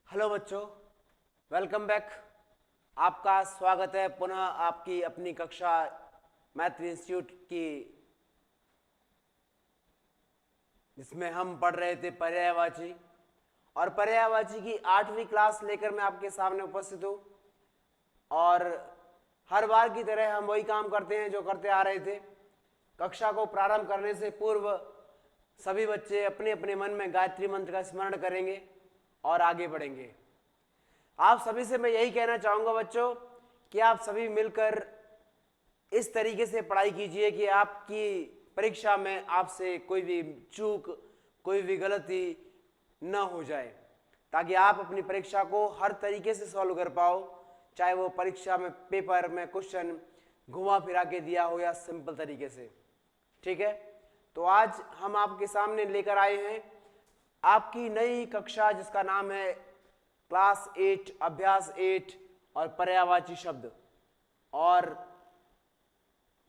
Hello बच्चों, welcome back. आपका स्वागत है पुनः आपकी अपनी कक्षा मैत्री इंस्टीट्यूट की, जिसमें हम पढ़ रहे थे पर्यायवाची। और पर्यायवाची की 8वीं क्लास लेकर मैं आपके सामने उपस्थित हूँ। और हर बार की तरह हम वही काम करते हैं जो करते आ रहे थे। कक्षा को प्रारंभ करने से पूर्व सभी बच्चे अपने अपने मन में गायत्री मंत्र का स्मरण करेंगे और आगे बढ़ेंगे। आप सभी से मैं यही कहना चाहूँगा बच्चों कि आप सभी मिलकर इस तरीके से पढ़ाई कीजिए कि आपकी परीक्षा में आपसे कोई भी चूक, कोई भी गलती न हो जाए, ताकि आप अपनी परीक्षा को हर तरीके से सॉल्व कर पाओ, चाहे वो परीक्षा में पेपर में क्वेश्चन घुमा फिरा के दिया हो या सिंपल तरीके से। ठीक है, तो आज हम आपके सामने लेकर आए हैं आपकी नई कक्षा, जिसका नाम है क्लास 8 अभ्यास 8 और पर्यायवाची शब्द। और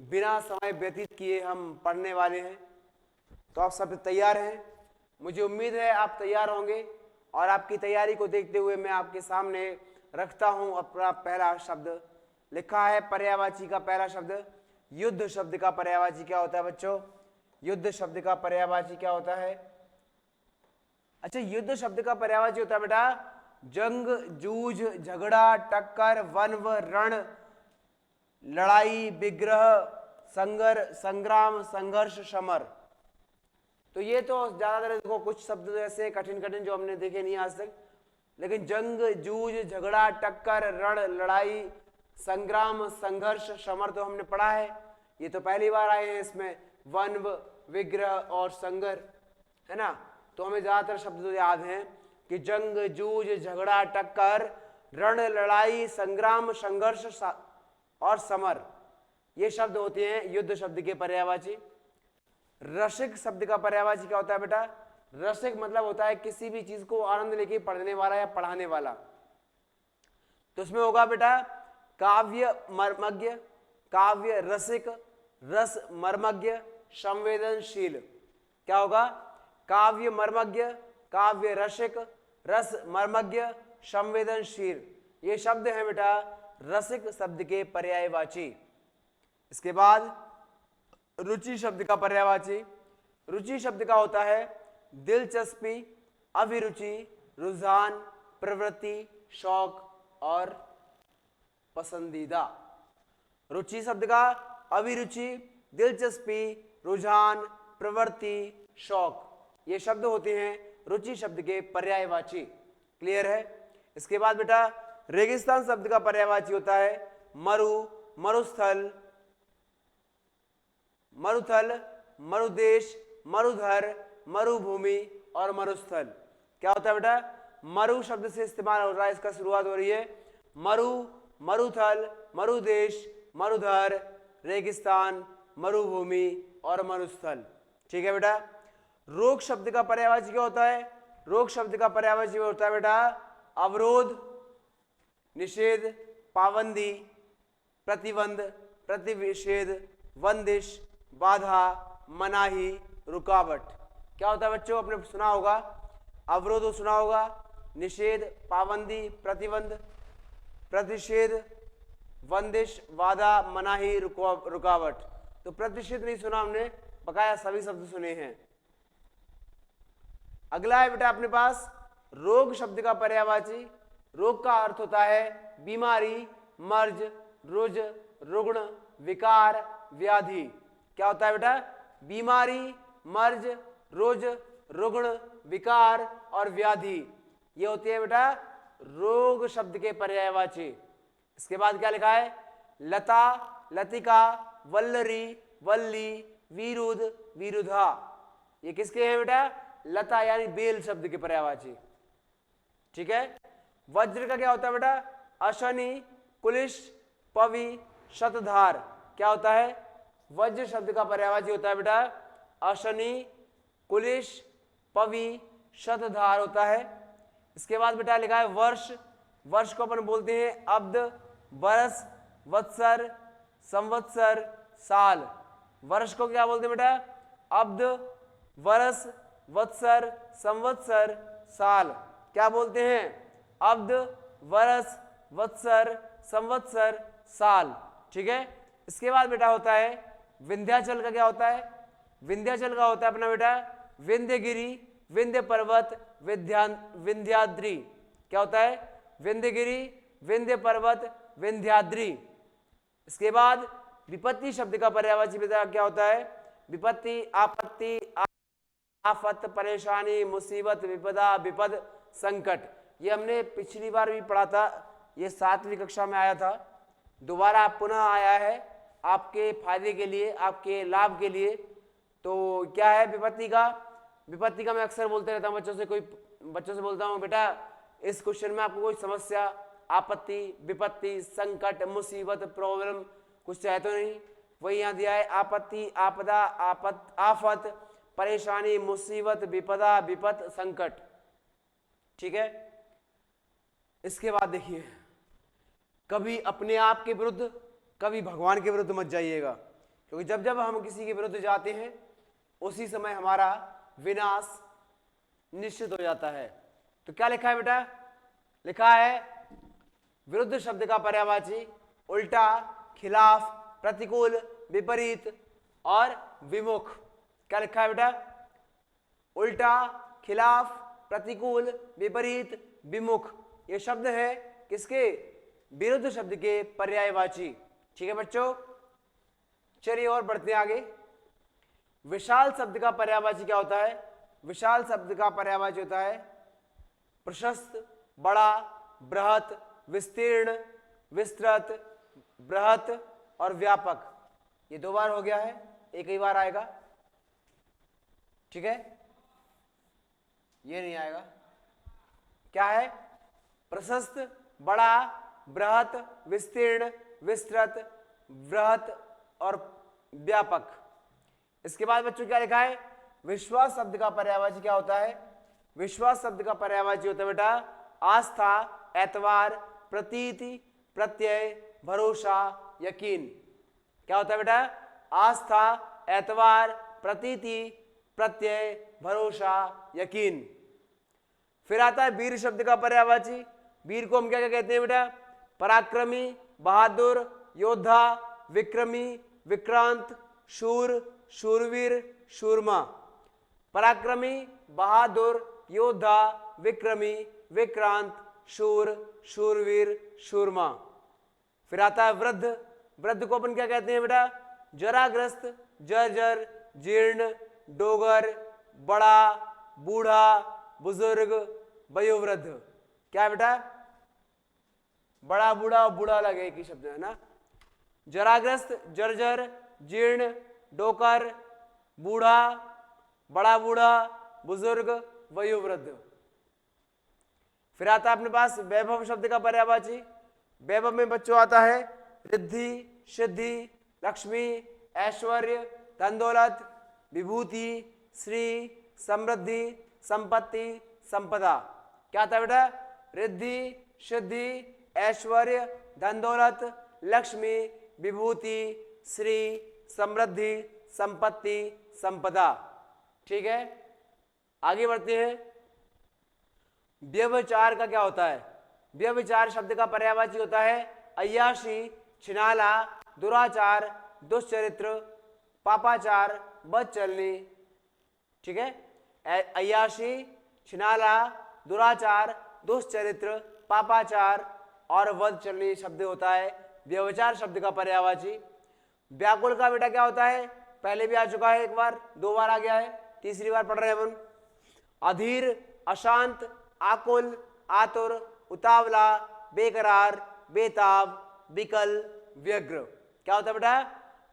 बिना समय व्यतीत किए हम पढ़ने वाले हैं। तो आप सब तैयार हैं? मुझे उम्मीद है आप तैयार होंगे। और आपकी तैयारी को देखते हुए मैं आपके सामने रखता हूं अपना पहला शब्द। लिखा है पर्यायवाची का पहला शब्द। युद्ध शब्द का पर्यायवाची क्या होता है बच्चों? युद्ध शब्द का पर्यायवाची क्या होता है? अच्छा, युद्ध शब्द का पर्यायवाची होता है बेटा जंग, जूझ, झगड़ा, टक्कर, वन्व, रण, लड़ाई, विग्रह, संघर्ष, संग्राम, संघर्ष, समर। तो ये तो ज्यादातर देखो कुछ शब्द ऐसे कठिन कठिन जो हमने देखे नहीं आज तक, लेकिन जंग, जूझ, झगड़ा, टक्कर, रण, लड़ाई, संग्राम, संघर्ष, समर तो हमने पढ़ा है। ये तो पहली बार आए हैं इसमें, वन्व, विग्रह और संघर्ष, है ना। तो हमें ज्यादातर शब्द तो याद हैं कि जंग, जूझ, झगड़ा, टक्कर, रण, लड़ाई, संग्राम, संघर्ष और समर, ये शब्द होते हैं युद्ध शब्द के पर्यायवाची। रसिक शब्द का पर्यायवाची क्या होता है बेटा? रसिक मतलब होता है किसी भी चीज को आनंद लेके पढ़ने वाला या पढ़ाने वाला। तो उसमें होगा बेटा काव्य मर्मज्ञ, काव्य रसिक, रस मर्मज्ञ, संवेदनशील। क्या होगा? काव्य मर्मज्ञ, काव्य रसिक, रस मर्मज्ञ, संवेदनशील, ये शब्द हैं बेटा रसिक शब्द के पर्यायवाची। इसके बाद रुचि शब्द का पर्यायवाची। रुचि शब्द का होता है दिलचस्पी, अभिरुचि, रुझान, प्रवृत्ति, शौक और पसंदीदा। रुचि शब्द का अभिरुचि, दिलचस्पी, रुझान, प्रवृत्ति, शौक, ये शब्द होते हैं रुचि शब्द के पर्यायवाची। क्लियर है? इसके बाद बेटा रेगिस्तान शब्द का पर्यायवाची होता है मरु, मरुस्थल, मरुथल, मरुदेश, मरुधर, मरुभूमि और मरुस्थल। क्या होता है बेटा? मरु शब्द से इस्तेमाल हो रहा है, इसका शुरुआत हो रही है मरु, मरुथल, मरुदेश, मरुधर, रेगिस्तान, मरुभूमि और मरुस्थल। ठीक है बेटा। रोग शब्द का पर्यायवाची क्या होता है? रोग शब्द का पर्यायवाची होता है बेटा अवरोध, निषेध, पाबंदी, प्रतिबंध, प्रतिषेध, बंदिश, बाधा, मनाही, रुकावट। क्या होता है बच्चों? आपने सुना होगा, अवरोध सुना होगा, निषेध, पाबंदी, प्रतिबंध, प्रतिषेध, बंदिश, बाधा, मनाही, रुकावट। तो प्रतिषेध नहीं सुना हमने, बकाया सभी शब्द सुने हैं। अगला है बेटा अपने पास रोग शब्द का पर्यायवाची। रोग का अर्थ होता है बीमारी, मर्ज, रुज, रुग्ण, विकार, व्याधि। क्या होता है बेटा? बीमारी, मर्ज, रुज, रुग्ण, विकार और व्याधि, ये होती है बेटा रोग शब्द के पर्यायवाची। इसके बाद क्या लिखा है? लता, लतिका, वल्लरी, वल्ली, विरुद्ध, विरुद्धा, ये किसके हैं बेटा? लता यानी बेल शब्द के पर्यायवाची। ठीक है। वज्र का क्या होता है बेटा? अशनि, कुलिश, पवि, शतधार। क्या होता है? वज्र शब्द का पर्यायवाची होता है बेटा अशनि, कुलिश, पवि, शतधार होता है। इसके बाद बेटा लिखा है वर्ष। वर्ष को अपन बोलते हैं अब्द, बरस, वत्सर, संवत्सर, साल। वर्ष को क्या बोलते हैं बेटा? अब्द, वर्ष, वत्सर, संवत्सर, साल। क्या बोलते हैं? अब्द, वर्ष, वत्सर, संवत्सर, साल। ठीक है, इसके बाद बेटा होता है विंध्याचल का। क्या होता है? विंध्याचल का होता है अपना बेटा विंध्यगिरी, विंध्य पर्वत, विंध्याद्री। क्या होता है? विंध्यगिरी, विंध्य पर्वत, विंध्याद्री। इसके बाद विपत्ति शब्द का पर्यायवाची बेटा क्या होता है? विपत्ति, आपत्ति, आफत, परेशानी, मुसीबत, विपदा, विपद, संकट। ये हमने पिछली बार भी पढ़ा था, ये 7वीं कक्षा में आया था, दोबारा पुनः आया है आपके फायदे के लिए, आपके लाभ के लिए। तो क्या है विपत्ति का? विपत्ति का मैं अक्सर बोलते रहता हूँ बच्चों से बोलता हूँ बेटा इस क्वेश्चन में आपको कोई समस्या, आपत्ति, विपत्ति, संकट, मुसीबत, प्रॉब्लम कुछ है तो नहीं? वही यहाँ दिया है, आपत्ति, आपदा, आफत, परेशानी, मुसीबत, विपदा, विपद, संकट। ठीक है, इसके बाद देखिए, कभी अपने आप के विरुद्ध, कभी भगवान के विरुद्ध मत जाइएगा, क्योंकि जब जब हम किसी के विरुद्ध जाते हैं उसी समय हमारा विनाश निश्चित हो जाता है। तो क्या लिखा है बेटा? लिखा है विरुद्ध शब्द का पर्यायवाची उल्टा, खिलाफ, प्रतिकूल, विपरीत और विमुख। क्या लिखा है बेटा? उल्टा, खिलाफ, प्रतिकूल, विपरीत, विमुख। ये शब्द है किसके? विरुद्ध शब्द के पर्यायवाची। ठीक है बच्चों, चलिए और बढ़ते हैं आगे। विशाल शब्द का पर्यायवाची क्या होता है? विशाल शब्द का पर्यायवाची होता है प्रशस्त, बड़ा, बृहत, विस्तीर्ण, विस्तृत, बृहत और व्यापक। ये 2 बार हो गया है, एक ही बार आएगा। ठीक है, ये नहीं आएगा। क्या है? प्रशस्त, बड़ा, बृहत, विस्तीर्ण, विस्तृत, बृहत और व्यापक। इसके बाद बच्चों क्या लिखा है? विश्वास शब्द का पर्यायवाची क्या होता है? विश्वास शब्द का पर्यायवाची होता है बेटा आस्था, एतवार, प्रतीति, प्रत्यय, भरोसा, यकीन। क्या होता है बेटा? आस्था, एतवार, प्रतीति, प्रत्यय, भरोसा, यकीन। फिर आता है वीर शब्द का पर्यायवाची। वीर को हम क्या क्या कहते हैं बेटा? पराक्रमी, बहादुर, योद्धा, विक्रमी, विक्रांत, शूर, शूरवीर, शूरमा। पराक्रमी, बहादुर, योद्धा, विक्रमी, विक्रांत, शूर, शूरवीर, शूरमा। फिर आता है वृद्ध। वृद्ध को अपन क्या कहते हैं बेटा? जराग्रस्त, जर्जर, जीर्ण, डोगर, बड़ा, बूढ़ा, बुजुर्ग, वयोवृद्ध। क्या है बेटा? बड़ा, बूढ़ा और बूढ़ा अलग एक ही शब्द है ना। जराग्रस्त, जर्जर, जीर्ण, डोकर, बूढ़ा, बड़ा बूढ़ा, बुजुर्ग, वयोवृद्ध। फिर आता है अपने पास वैभव शब्द का पर्यायवाची। वैभव में बच्चों आता है रिद्धि, सिद्धि, लक्ष्मी, ऐश्वर्य, धन दौलत, विभूति, श्री, समृद्धि, संपत्ति, संपदा। क्या आता है बेटा? रिद्धि, सिद्धि, ऐश्वर्य, धन दौलत, लक्ष्मी, विभूति, श्री, समृद्धि, संपत्ति, संपदा। ठीक है, आगे बढ़ते हैं। व्यभिचार का क्या होता है? व्यभिचार शब्द का पर्यायवाची होता है अय्याशी, छिनाला, दुराचार, दुष्चरित्र, पापाचार, बद चलनी। ठीक है, अय्याशी, छिनाला, दुराचार, दुष्चरित्र, पापाचार और वध चलनी शब्द होता है व्यभिचार शब्द का पर्यायवाची। व्याकुल का बेटा क्या होता है? पहले भी आ चुका है, एक बार, 2 बार आ गया है, तीसरी बार पढ़ रहे हैं अपन। अधीर, अशांत, आकुल, आतुर, उतावला, बेकरार, बेताब, विकल, व्यग्र। क्या होता है बेटा?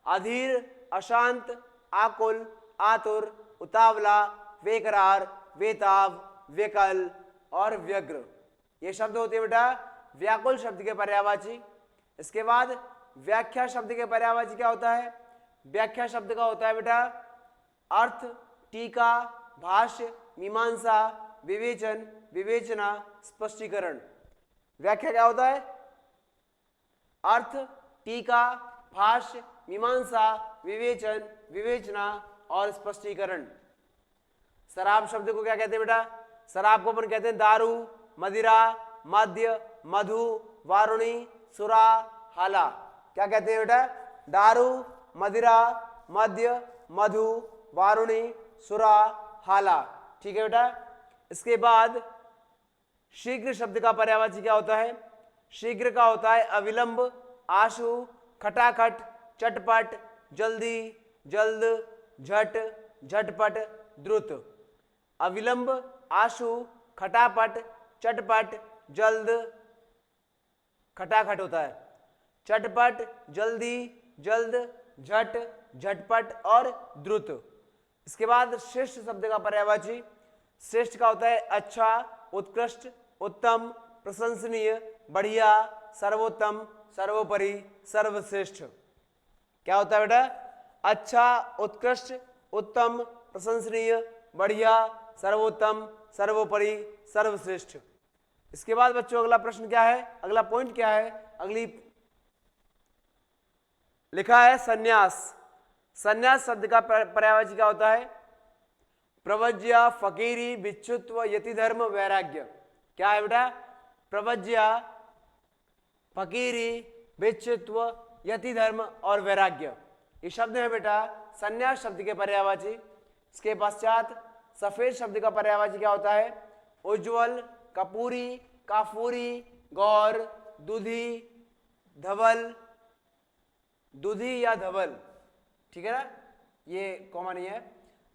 अधीर, अशांत, आकुल, आतुर, उतावला, बेकरार, बेताब, विकल और व्यग्र। ये शब्द होते हैं बेटा व्याकुल शब्द के पर्यायवाची। इसके बाद व्याख्या शब्द के पर्यायवाची क्या होता है? व्याख्या शब्द का होता है बेटा अर्थ, टीका, भाष्य, मीमांसा, विवेचन, विवेचना, स्पष्टीकरण। व्याख्या क्या होता है? अर्थ, टीका, भाष्य, मीमांसा, विवेचन, विवेचना और स्पष्टीकरण। शराब शब्द को क्या कहते हैं बेटा? शराब को अपन कहते हैं दारू, मदिरा, मध्य, मधु, वारुणी, सुरा, हाला। क्या कहते हैं बेटा? दारू, मदिरा, मद्य, मधु, वारुणी, सुरा, हाला। ठीक है बेटा। इसके बाद शीघ्र शब्द का पर्यायवाची क्या होता है? शीघ्र का होता है अविलंब, आशु, खटाखट, चटपट, जल्दी, जल्द, झट, झटपट, द्रुत। अविलंब, आशु, खटापट, चटपट, जल्द, खटाखट होता है, चटपट, जल्दी, जल्द, झट, झटपट और द्रुत। इसके बाद श्रेष्ठ शब्द का पर्यायवाची, श्रेष्ठ का होता है अच्छा, उत्कृष्ट, उत्तम, प्रशंसनीय, बढ़िया, सर्वोत्तम, सर्वोपरि, सर्वश्रेष्ठ। क्या होता है बेटा? अच्छा, उत्कृष्ट, उत्तम, प्रशंसनीय, बढ़िया, सर्वोत्तम, सर्वोपरि, सर्वश्रेष्ठ। इसके बाद बच्चों अगला प्रश्न क्या है? अगला पॉइंट क्या है? अगली लिखा है सन्यास। सन्यास शब्द का पर्यायवाची क्या होता है? प्रवज्या, फकीरी, भिक्षुत्व, यतिधर्म, वैराग्य। क्या है बेटा? प्रवज्या, फकीरी, भिक्षुत्व, यतिधर्म और वैराग्य, ये शब्द है बेटा सन्यास शब्द के पर्यायवाची। इसके पश्चात सफेद शब्द का पर्यायवाची क्या होता है? उज्ज्वल, कपूरी, काफूरी, गौर, दूधी, धवल, दूधी या धवल। ठीक है ना, ये कॉमन ही है।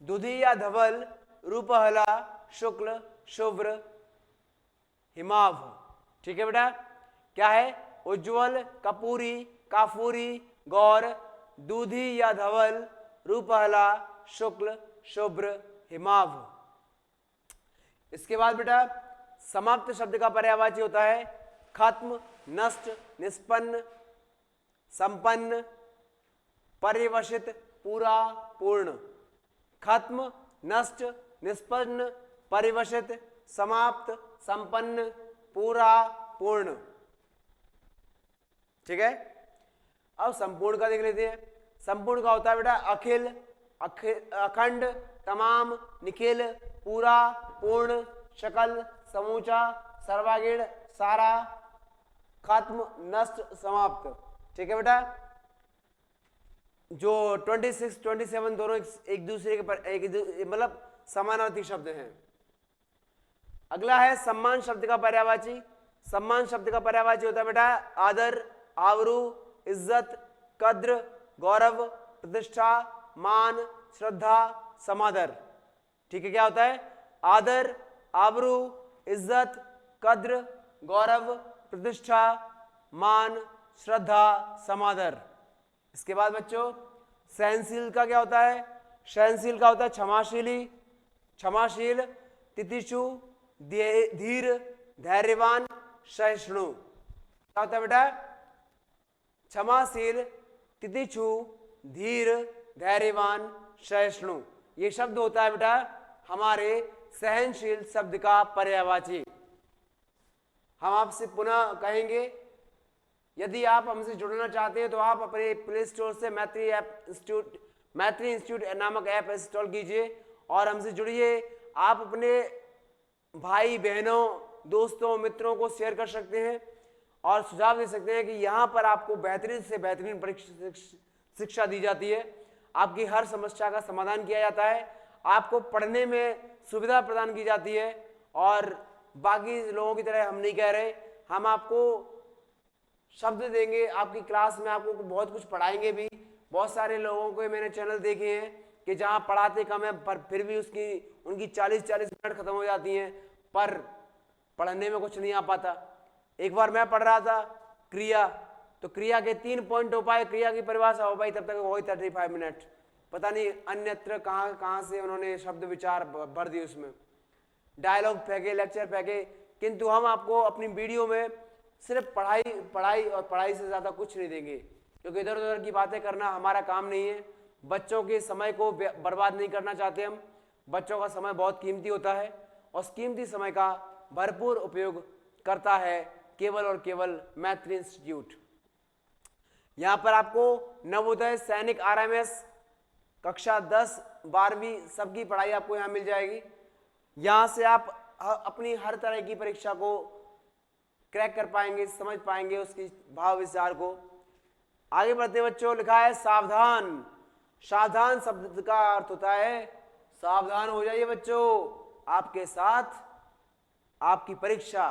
दूधी या धवल, रूपहला, शुक्ल, शुभ्र, हिमाभ। ठीक है बेटा। क्या है? उज्ज्वल, कपूरी, काफूरी, गौर, दूधी या धवल, रूपहला, शुक्ल, शुभ्र, हिमाभ। इसके बाद बेटा समाप्त शब्द का पर्यायवाची होता है खत्म, नष्ट, निष्पन्न, संपन्न, पर्यवसित, पूरा, पूर्ण। खत्म, नष्ट, निष्पन्न, परिवसित, समाप्त, संपन्न, पूरा, पूर्ण। ठीक है। अब संपूर्ण का देख लेते हैं। संपूर्ण का होता है बेटा अखिल, अखंड, तमाम, निखिल, पूरा, पूर्ण, शकल, समूचा, सर्वागीण, सारा, खत्म, नष्ट, समाप्त। ठीक है बेटा। जो 26, 27 दोनों एक दूसरे के पर मतलब समानार्थी शब्द हैं। अगला है सम्मान शब्द का पर्यायवाची। सम्मान शब्द का पर्यायवाची होता है बेटा आदर, आवरू, इज्जत, कद्र, गौरव, प्रतिष्ठा, मान, श्रद्धा, समादर। ठीक है। क्या होता है? आदर, आवरू, इज्जत, कद्र, गौरव, प्रतिष्ठा, मान, श्रद्धा, समादर। इसके बाद बच्चों सहनशील का क्या होता है? सहनशील का होता है क्षमाशीली, क्षमाशील, तितिक्षु, धीर, धैर्यवान, सहिष्णु। क्या होता है बेटा? क्षमाशील, तितिक्षु, धीर, धैर्यवान, सहिष्णु। ये शब्द होता है बेटा हमारे सहनशील शब्द का पर्यायवाची। हम आपसे पुनः कहेंगे, यदि आप हमसे जुड़ना चाहते हैं तो आप अपने प्ले स्टोर से मैत्री इंस्टीट्यूट नामक ऐप इंस्टॉल कीजिए और हमसे जुड़िए। आप अपने भाई बहनों, दोस्तों, मित्रों को शेयर कर सकते हैं और सुझाव दे सकते हैं कि यहाँ पर आपको बेहतरीन से बेहतरीन शिक्षा दी जाती है। आपकी हर समस्या का समाधान किया जाता है, आपको पढ़ने में सुविधा प्रदान की जाती है। और बाकी लोगों की तरह हम नहीं कह रहे, हम आपको शब्द देंगे, आपकी क्लास में आपको बहुत कुछ पढ़ाएंगे भी। बहुत सारे लोगों को मैंने चैनल देखे हैं कि जहां पढ़ाते कम है पर फिर भी उनकी 40-40 मिनट खत्म हो जाती हैं, पर पढ़ने में कुछ नहीं आ पाता। एक बार मैं पढ़ रहा था क्रिया, तो क्रिया के 3 पॉइंट हो पाए, क्रिया की परिभाषा हो पाई, तब तक वही 35 मिनट। पता नहीं अन्यत्र कहाँ से उन्होंने शब्द विचार भर दिए, उसमें डायलॉग फेंके, लेक्चर फेंके। किंतु हम आपको अपनी वीडियो में सिर्फ पढ़ाई और पढ़ाई से ज़्यादा कुछ नहीं देंगे, क्योंकि इधर उधर की बातें करना हमारा काम नहीं है। बच्चों के समय को बर्बाद नहीं करना चाहते हम। बच्चों का समय बहुत कीमती होता है और उस कीमती समय का भरपूर उपयोग करता है केवल और केवल मैत्री इंस्टीट्यूट। यहाँ पर आपको नवोदय, सैनिक, RMS, कक्षा 10, 12वीं सबकी पढ़ाई आपको यहाँ मिल जाएगी। यहाँ से आप अपनी हर तरह की परीक्षा को क्रैक कर पाएंगे, समझ पाएंगे उसकी भाव विचार को। आगे बढ़ते बच्चों, लिखा है सावधान। सावधान शब्द का अर्थ होता है सावधान हो जाइए बच्चों, आपके साथ आपकी परीक्षा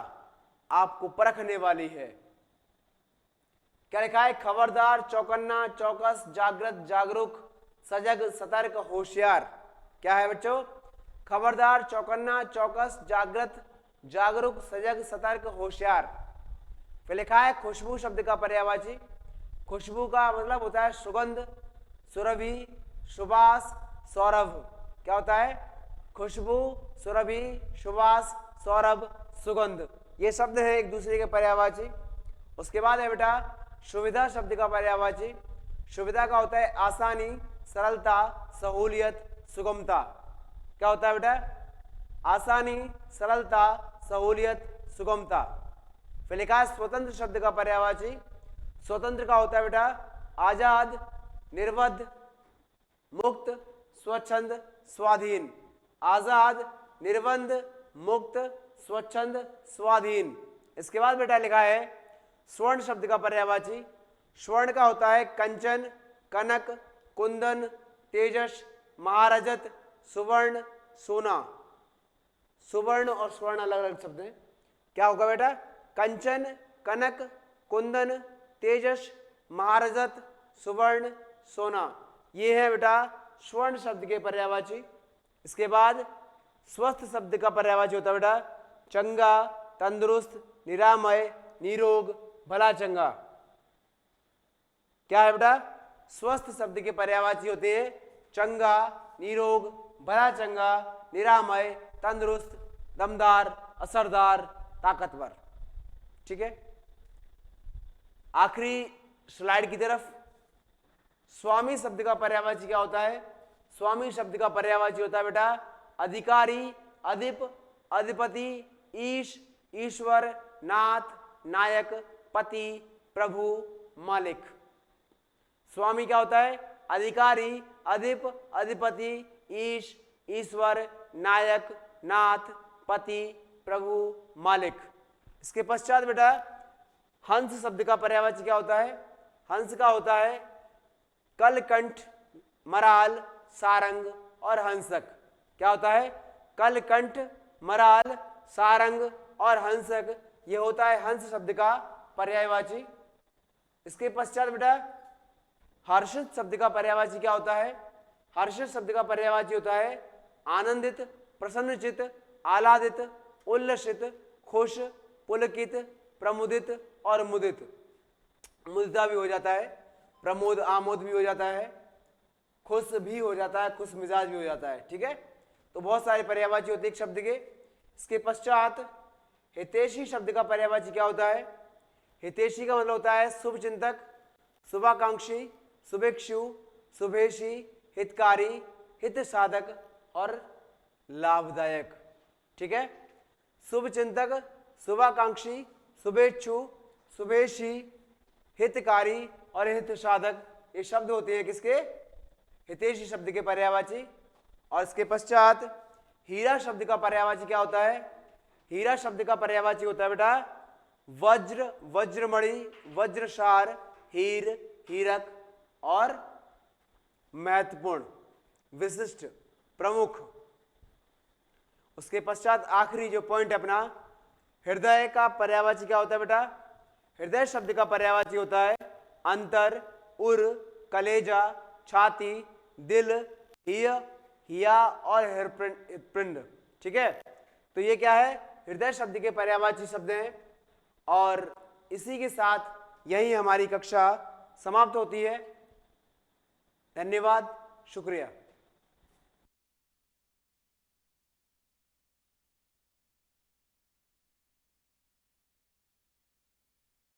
आपको परखने वाली है। क्या लिखा है? खबरदार, चौकन्ना, चौकस, जागृत, जागरूक, सजग, सतर्क, होशियार। क्या है बच्चों? खबरदार, चौकन्ना, चौकस, जागृत, जागरूक, सजग, सतर्क, होशियार। फिर लिखा है खुशबू शब्द का पर्यायवाची। खुशबू का मतलब होता है सुगंध, सुरभि, सुबास, सौरभ। क्या होता है? खुशबू, सुरभि, सुबास, सौरभ, सुगंध, ये शब्द है एक दूसरे के पर्यायवाची। उसके बाद है बेटा सुविधा शब्द का पर्यायवाची। सुविधा का होता है आसानी, सरलता, सहूलियत, सुगमता। क्या होता है बेटा? आसानी, सरलता, सहूलियत, सुगमता। फिर लिखा है स्वतंत्र शब्द का पर्यायवाची। स्वतंत्र का होता है बेटा आजाद, निर्बद्ध, मुक्त, स्वच्छंद, स्वाधीन। आजाद, निर्बंध, मुक्त, स्वच्छंद, स्वाधीन। इसके बाद बेटा लिखा है स्वर्ण शब्द का पर्यायवाची। स्वर्ण का होता है कंचन, कनक, कुंदन, तेजस, महारजत, सुवर्ण, सोना। सुवर्ण और स्वर्ण अलग अलग शब्द हैं। क्या होगा बेटा? कंचन, कनक, कुंदन, तेजस, महारजत, सुवर्ण, सोना, ये है बेटा स्वर्ण शब्द के पर्यायवाची। इसके बाद स्वस्थ शब्द का पर्यायवाची होता है बेटा चंगा, तंदुरुस्त, निरामय, निरोग, भला चंगा। क्या है बेटा? स्वस्थ शब्द के पर्यायवाची होते हैं चंगा, निरोग, भला चंगा, निरामय, तंदुरुस्त, दमदार, असरदार, ताकतवर। ठीक है, आखिरी स्लाइड की तरफ। स्वामी शब्द का पर्यायवाची क्या होता है? स्वामी शब्द का पर्यायवाची होता है बेटा अधिकारी, अधिप, अधिपति, ईश, ईश्वर, नाथ, नायक, पति, प्रभु, मालिक। स्वामी क्या होता है? अधिकारी, अधिप, अधिपति, ईश, ईश्वर, नायक, नाथ, पति, प्रभु, मालिक। इसके पश्चात बेटा हंस शब्द का पर्यायवाची क्या होता है? हंस का होता है कलकंठ, मराल, सारंग और हंसक। क्या होता है? कलकंठ, मराल, सारंग और हंसक, ये होता है हंस शब्द का पर्यायवाची। इसके पश्चात बेटा हर्षित शब्द का पर्यायवाची क्या होता है? हर्षित शब्द का पर्यायवाची होता है आनंदित, प्रसन्नचित, आह्लादित, उल्लसित, खुश, पुलकित, प्रमुदित और मुदित। मुदिता भी हो जाता है, प्रमोद, आमोद भी हो जाता है, खुश भी हो जाता है, खुश मिजाज भी हो जाता है। ठीक है, तो बहुत सारे पर्यायवाची होते हैं एक शब्द के। इसके पश्चात हितैषी शब्द का पर्यायवाची क्या होता है? हितैषी का मतलब होता है शुभ चिंतक, शुभाकांक्षी, शुभेक्षु, शुभेशी, हितकारी, हित साधक और लाभदायक। ठीक है, शुभ चिंतक, शुभाकांक्षी, शुभेच्छु, शुभेशी, हितकारी और हित साधक, ये शब्द होते हैं किसके? हितैषी शब्द के पर्यायवाची। और इसके पश्चात हीरा शब्द का पर्यायवाची क्या होता है? हीरा शब्द का पर्यायवाची होता है बेटा वज्र, वज्रमणि, वज्रसार, हीर, हीरक और महत्वपूर्ण, विशिष्ट, प्रमुख। उसके पश्चात आखिरी जो पॉइंट है अपना, हृदय का पर्यायवाची क्या होता है बेटा? हृदय शब्द का पर्यायवाची होता है अंतर, उर, कलेजा, छाती, दिल, हिया और हृत्पिंड। ठीक है, तो ये क्या है? हृदय शब्द के पर्यायवाची शब्द हैं। और इसी के साथ यही हमारी कक्षा समाप्त होती है। धन्यवाद, शुक्रिया।